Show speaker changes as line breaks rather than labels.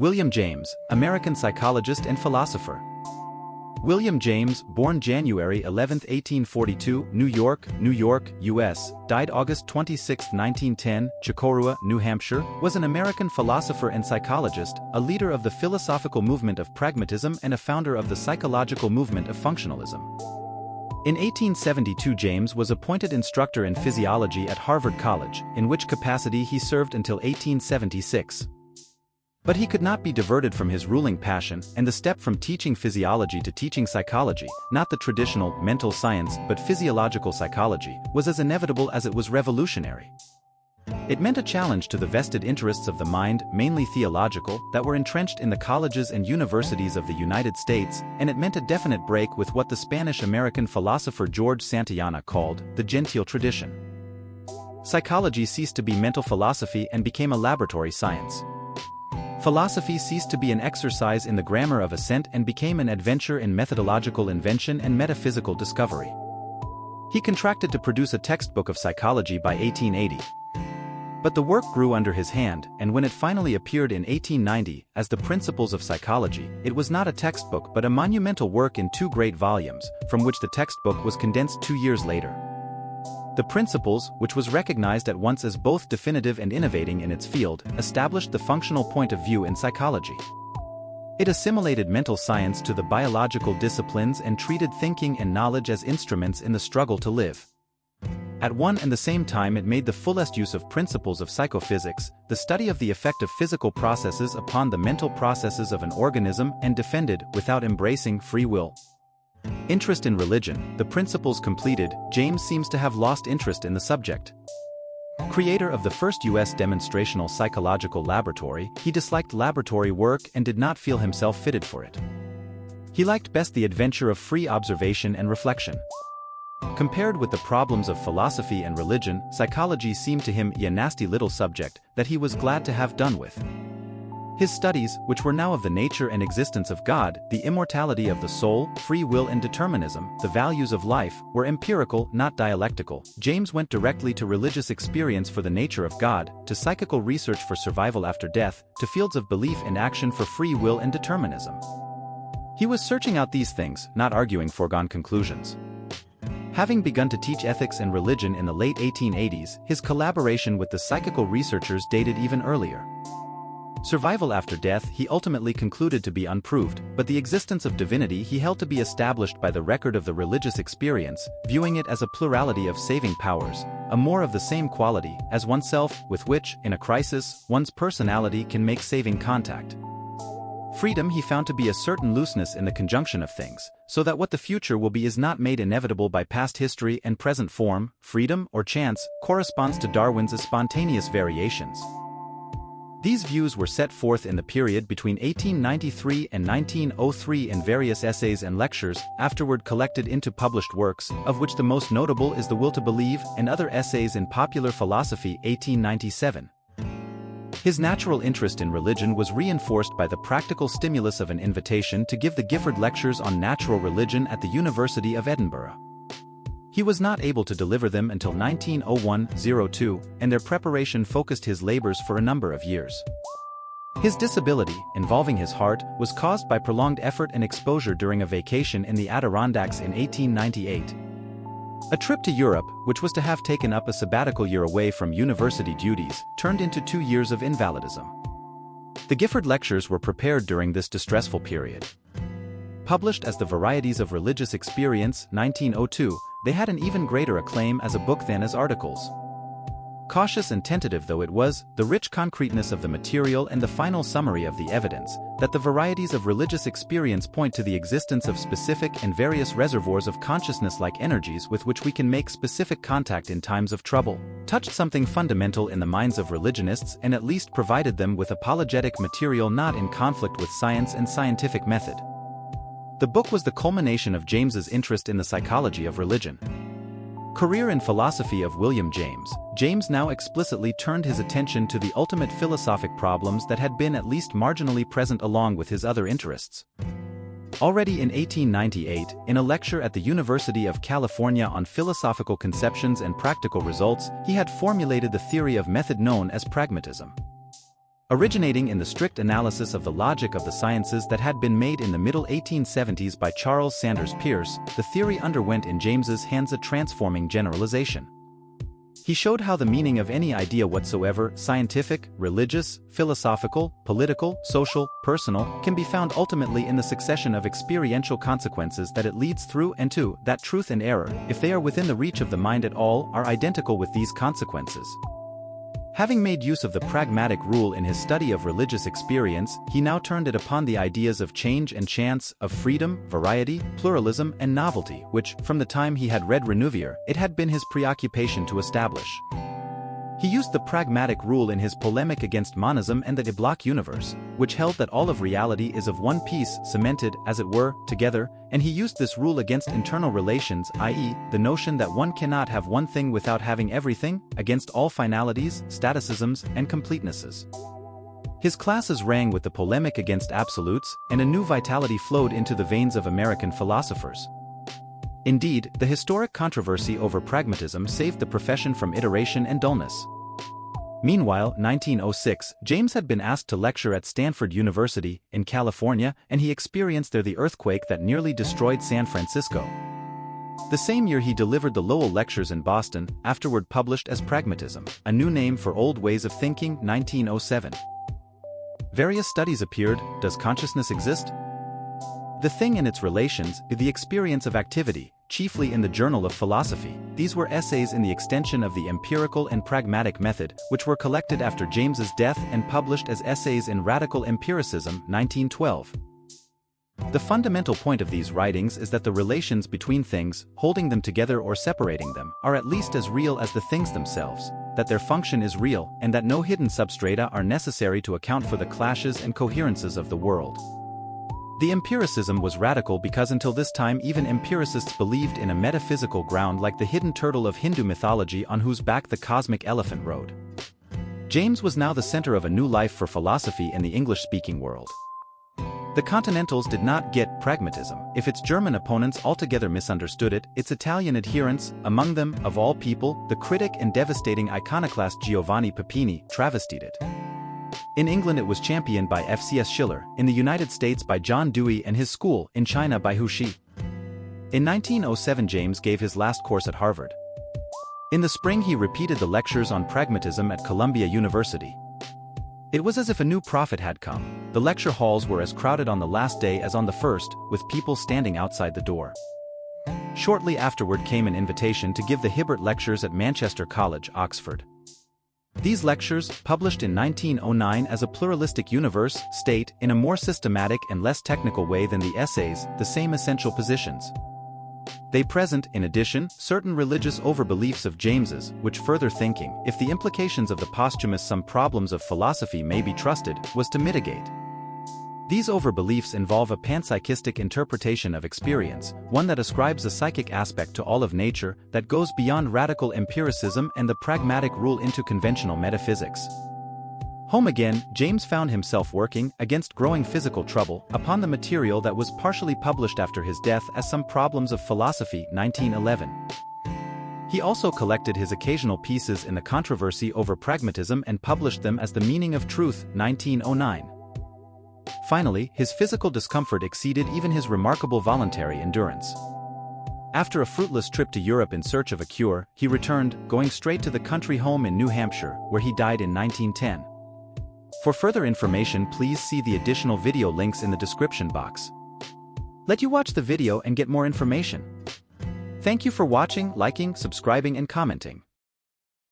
William James, American psychologist and philosopher. William James, born January 11, 1842, New York, U.S., died August 26, 1910, Chocorua, New Hampshire, was an American philosopher and psychologist, a leader of the philosophical movement of pragmatism and a founder of the psychological movement of functionalism. In 1872, James was appointed instructor in physiology at Harvard College, in which capacity he served until 1876. But he could not be diverted from his ruling passion, and the step from teaching physiology to teaching psychology, not the traditional mental science but physiological psychology, was as inevitable as it was revolutionary. It meant a challenge to the vested interests of the mind, mainly theological, that were entrenched in the colleges and universities of the United States, and it meant a definite break with what the Spanish-American philosopher George Santayana called the genteel tradition. Psychology ceased to be mental philosophy and became a laboratory science. Philosophy ceased to be an exercise in the grammar of assent and became an adventure in methodological invention and metaphysical discovery. He contracted to produce a textbook of psychology by 1880. But the work grew under his hand, and when it finally appeared in 1890, as the Principles of Psychology, it was not a textbook but a monumental work in 2 great volumes, from which the textbook was condensed 2 years later. The Principles, which was recognized at once as both definitive and innovating in its field, established the functional point of view in psychology. It assimilated mental science to the biological disciplines and treated thinking and knowledge as instruments in the struggle to live. At one and the same time, it made the fullest use of principles of psychophysics, the study of the effect of physical processes upon the mental processes of an organism, and defended, without embracing, free will. Interest in religion, the Principles completed, James seems to have lost interest in the subject. Creator of the first U.S. demonstrational psychological laboratory, he disliked laboratory work and did not feel himself fitted for it. He liked best the adventure of free observation and reflection. Compared with the problems of philosophy and religion, psychology seemed to him a nasty little subject that he was glad to have done with. His studies, which were now of the nature and existence of God, the immortality of the soul, free will and determinism, the values of life, were empirical, not dialectical. James went directly to religious experience for the nature of God, to psychical research for survival after death, to fields of belief and action for free will and determinism. He was searching out these things, not arguing foregone conclusions. Having begun to teach ethics and religion in the late 1880s, his collaboration with the psychical researchers dated even earlier. Survival after death he ultimately concluded to be unproved, but the existence of divinity he held to be established by the record of the religious experience, viewing it as a plurality of saving powers, a more of the same quality as oneself, with which, in a crisis, one's personality can make saving contact. Freedom he found to be a certain looseness in the conjunction of things, so that what the future will be is not made inevitable by past history and present form. Freedom, or chance, corresponds to Darwin's spontaneous variations. These views were set forth in the period between 1893 and 1903 in various essays and lectures, afterward collected into published works, of which the most notable is The Will to Believe, and Other Essays in Popular Philosophy, 1897. His natural interest in religion was reinforced by the practical stimulus of an invitation to give the Gifford Lectures on Natural Religion at the University of Edinburgh. He was not able to deliver them until 1901-02, and their preparation focused his labors for a number of years. His disability, involving his heart, was caused by prolonged effort and exposure during a vacation in the Adirondacks in 1898. A trip to Europe, which was to have taken up a sabbatical year away from university duties, turned into 2 years of invalidism. The Gifford Lectures were prepared during this distressful period. Published as The Varieties of Religious Experience, 1902, they had an even greater acclaim as a book than as articles. Cautious and tentative though it was, the rich concreteness of the material and the final summary of the evidence, that the varieties of religious experience point to the existence of specific and various reservoirs of consciousness-like energies with which we can make specific contact in times of trouble, touched something fundamental in the minds of religionists and at least provided them with apologetic material not in conflict with science and scientific method. The book was the culmination of James's interest in the psychology of religion. Career in philosophy of William James. James now explicitly turned his attention to the ultimate philosophic problems that had been at least marginally present along with his other interests. Already in 1898, in a lecture at the University of California on philosophical conceptions and practical results, he had formulated the theory of method known as pragmatism. Originating in the strict analysis of the logic of the sciences that had been made in the middle 1870s by Charles Sanders Peirce, the theory underwent in James's hands a transforming generalization. He showed how the meaning of any idea whatsoever, scientific, religious, philosophical, political, social, personal, can be found ultimately in the succession of experiential consequences that it leads through and to, that truth and error, if they are within the reach of the mind at all, are identical with these consequences. Having made use of the pragmatic rule in his study of religious experience, he now turned it upon the ideas of change and chance, of freedom, variety, pluralism, and novelty, which, from the time he had read Renouvier, it had been his preoccupation to establish. He used the pragmatic rule in his polemic against monism and the block universe, which held that all of reality is of one piece, cemented, as it were, together, and he used this rule against internal relations, i.e., the notion that one cannot have one thing without having everything, against all finalities, staticisms, and completenesses. His classes rang with the polemic against absolutes, and a new vitality flowed into the veins of American philosophers. Indeed, the historic controversy over pragmatism saved the profession from iteration and dullness. Meanwhile, 1906, James had been asked to lecture at Stanford University, in California, and he experienced there the earthquake that nearly destroyed San Francisco. The same year he delivered the Lowell Lectures in Boston, afterward published as Pragmatism, a new name for old ways of thinking, 1907. Various studies appeared. Does consciousness exist? The Thing and its Relations, the Experience of Activity, chiefly in the Journal of Philosophy. These were essays in the extension of the empirical and pragmatic method, which were collected after James's death and published as Essays in Radical Empiricism, 1912. The fundamental point of these writings is that the relations between things, holding them together or separating them, are at least as real as the things themselves, that their function is real, and that no hidden substrata are necessary to account for the clashes and coherences of the world. The empiricism was radical because until this time even empiricists believed in a metaphysical ground like the hidden turtle of Hindu mythology on whose back the cosmic elephant rode. James was now the center of a new life for philosophy in the English-speaking world. The Continentals did not get pragmatism. If its German opponents altogether misunderstood it, its Italian adherents, among them, of all people, the critic and devastating iconoclast Giovanni Papini, travestied it. In England it was championed by F.C.S. Schiller, in the United States by John Dewey and his school, in China by Hu Xi. In 1907 James gave his last course at Harvard. In the spring he repeated the lectures on pragmatism at Columbia University. It was as if a new prophet had come. The lecture halls were as crowded on the last day as on the first, with people standing outside the door. Shortly afterward came an invitation to give the Hibbert Lectures at Manchester College, Oxford. These lectures, published in 1909 as a pluralistic universe, state, in a more systematic and less technical way than the essays, the same essential positions. They present, in addition, certain religious overbeliefs of James's, which further thinking, if the implications of the posthumous Some Problems of Philosophy May Be Trusted, was to mitigate. These overbeliefs involve a panpsychistic interpretation of experience, one that ascribes a psychic aspect to all of nature, that goes beyond radical empiricism and the pragmatic rule into conventional metaphysics. Home again, James found himself working, against growing physical trouble, upon the material that was partially published after his death as Some Problems of Philosophy, 1911. He also collected his occasional pieces in the controversy over pragmatism and published them as The Meaning of Truth, 1909. Finally, his physical discomfort exceeded even his remarkable voluntary endurance. After a fruitless trip to Europe in search of a cure, he returned, going straight to the country home in New Hampshire, where he died in 1910. For further information, please see the additional video links in the description box. Let you watch the video and get more information. Thank you for watching, liking, subscribing, and commenting.